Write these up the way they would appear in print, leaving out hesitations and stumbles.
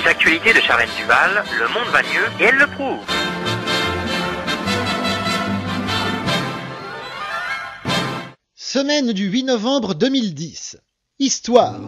l'actualité de Charlène Duval, le monde va mieux et elle le prouve. Semaine du 8 novembre 2010. Histoire.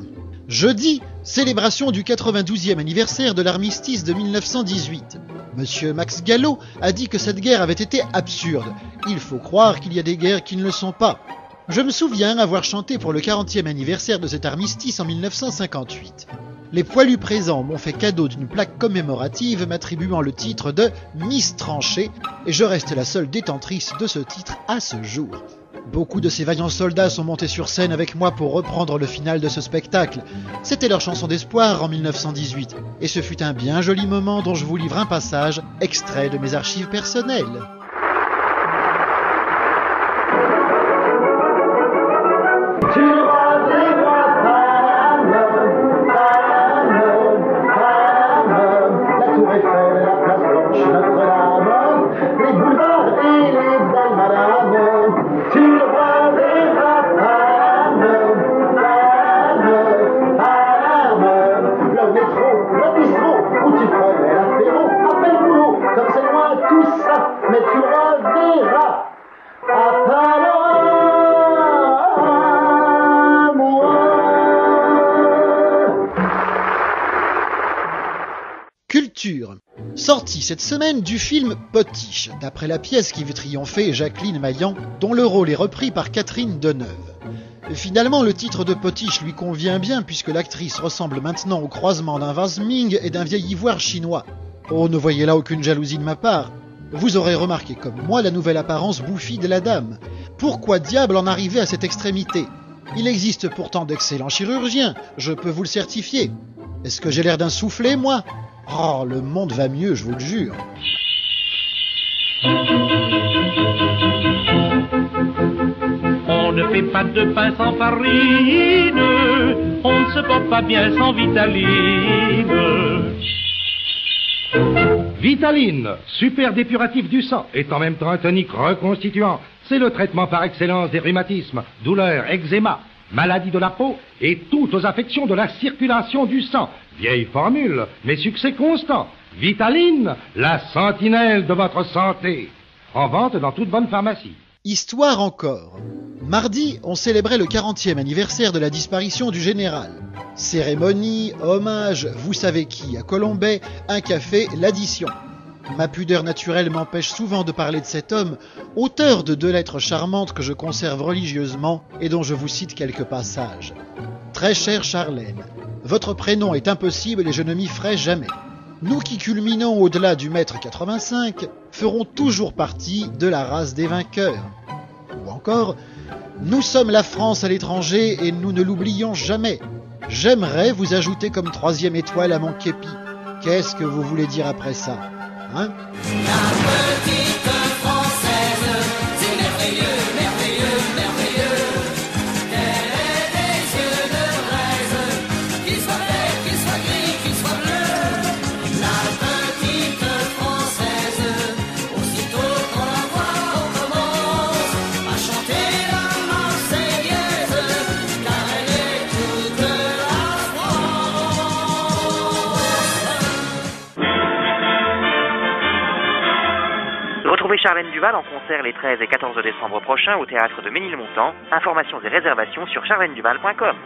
Jeudi, célébration du 92e anniversaire de l'armistice de 1918. Monsieur Max Gallo a dit que cette guerre avait été absurde. Il faut croire qu'il y a des guerres qui ne le sont pas. Je me souviens avoir chanté pour le 40e anniversaire de cet armistice en 1958. Les poilus présents m'ont fait cadeau d'une plaque commémorative m'attribuant le titre de Miss Tranchée et je reste la seule détentrice de ce titre à ce jour. Beaucoup de ces vaillants soldats sont montés sur scène avec moi pour reprendre le final de ce spectacle. C'était leur chanson d'espoir en 1918 et ce fut un bien joli moment dont je vous livre un passage extrait de mes archives personnelles. Culture. Sortie cette semaine du film Potiche, d'après la pièce qui veut triompher Jacqueline Maillan, dont le rôle est repris par Catherine Deneuve. Finalement, le titre de Potiche lui convient bien puisque l'actrice ressemble maintenant au croisement d'un vase Ming et d'un vieil ivoire chinois. Oh, ne voyez là aucune jalousie de ma part. Vous aurez remarqué comme moi la nouvelle apparence bouffie de la dame. Pourquoi diable en arriver à cette extrémité? Il existe pourtant d'excellents chirurgiens, je peux vous le certifier. Est-ce que j'ai l'air d'un soufflé, moi? Oh, le monde va mieux, je vous le jure. On ne fait pas de pain sans farine, on ne se porte pas bien sans Vitaline. Vitaline, super dépuratif du sang, est en même temps un tonique reconstituant. C'est le traitement par excellence des rhumatismes, douleurs, eczéma, maladies de la peau et toutes aux affections de la circulation du sang. Vieille formule, mais succès constant. Vitaline, la sentinelle de votre santé. En vente dans toute bonne pharmacie. Histoire encore. Mardi, on célébrait le 40e anniversaire de la disparition du général. Cérémonie, hommage, vous savez qui à Colombey, un café, l'addition. Ma pudeur naturelle m'empêche souvent de parler de cet homme, auteur de 2 lettres charmantes que je conserve religieusement et dont je vous cite quelques passages. Très chère Charlène, votre prénom est impossible et je ne m'y ferai jamais. Nous qui culminons au-delà du mètre 85 ferons toujours partie de la race des vainqueurs. Ou encore, nous sommes la France à l'étranger et nous ne l'oublions jamais. J'aimerais vous ajouter comme 3e étoile à mon képi. Qu'est-ce que vous voulez dire après ça, hein? La petite française, c'est merveilleux, merveilleux, merveilleux. Elle ait des yeux de braise, qu'ils soient verts, qu'ils soient gris, qu'ils soient bleus. La petite française, aussitôt qu'on la voit, on commence à chanter la Marseillaise, car elle est toute la Retrouvez Charlène Duval en concert les 13 et 14 décembre prochains au théâtre de Ménilmontant. Informations et réservations sur charleneduval.com.